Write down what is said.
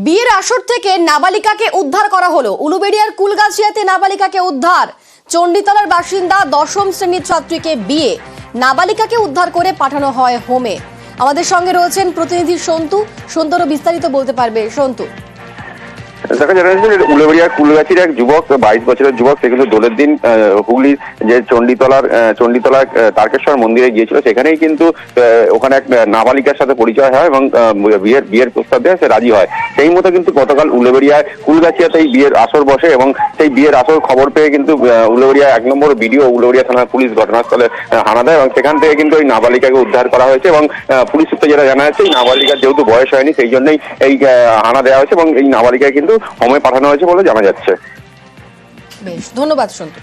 বিয়ের আসর থেকে নাবালিকাকে উদ্ধার করা হলো। উলুবেড়িয়ার কুলগাছিয়াতে নাবালিকাকে উদ্ধার। চণ্ডীতলার বাসিন্দা দশম শ্রেণীর ছাত্রীকে বিয়ে, নাবালিকাকে উদ্ধার করে পাঠানো হয় হোমে। আমাদের সঙ্গে রয়েছেন প্রতিনিধি সন্তু। সন্তুরও বিস্তারিত বলতে পারবে। সন্তু, দেখা যাচ্ছে উলুবেড়িয়ার কুলগাছির এক যুবক, 22 বছরের যুবক, সে কিন্তু দোলের দিন হুগলির যে চণ্ডীতলার তারকেশ্বর মন্দিরে গিয়েছিল। সেখানেই কিন্তু ওখানে এক নাবালিকার সাথে পরিচয় হয় এবং বিয়ের প্রস্তাব দেয়, সে রাজি হয়। সেই মতো কিন্তু গতকাল উলুবেড়িয়ায় কুলগাছিয়াতেই বিয়ের আসর বসে এবং সেই বিয়ের আসর খবর পেয়ে কিন্তু উলুবেড়িয়া 1 নম্বর বিডিও উলুবেড়িয়া থানার পুলিশ ঘটনাস্থলে হানা দেয় এবং সেখান থেকে কিন্তু এই নাবালিকাকে উদ্ধার করা হয়েছে। এবং পুলিশ সূত্রে যেটা জানা যাচ্ছে, এই নাবালিকার যেহেতু বয়স হয়নি, সেই জন্যই এই হানা দেওয়া হয়েছে এবং এই নাবালিকায় কিন্তু হোমে পাঠানো হয়েছে বলে জানা যাচ্ছে। বেশ, ধন্যবাদ সন্তু।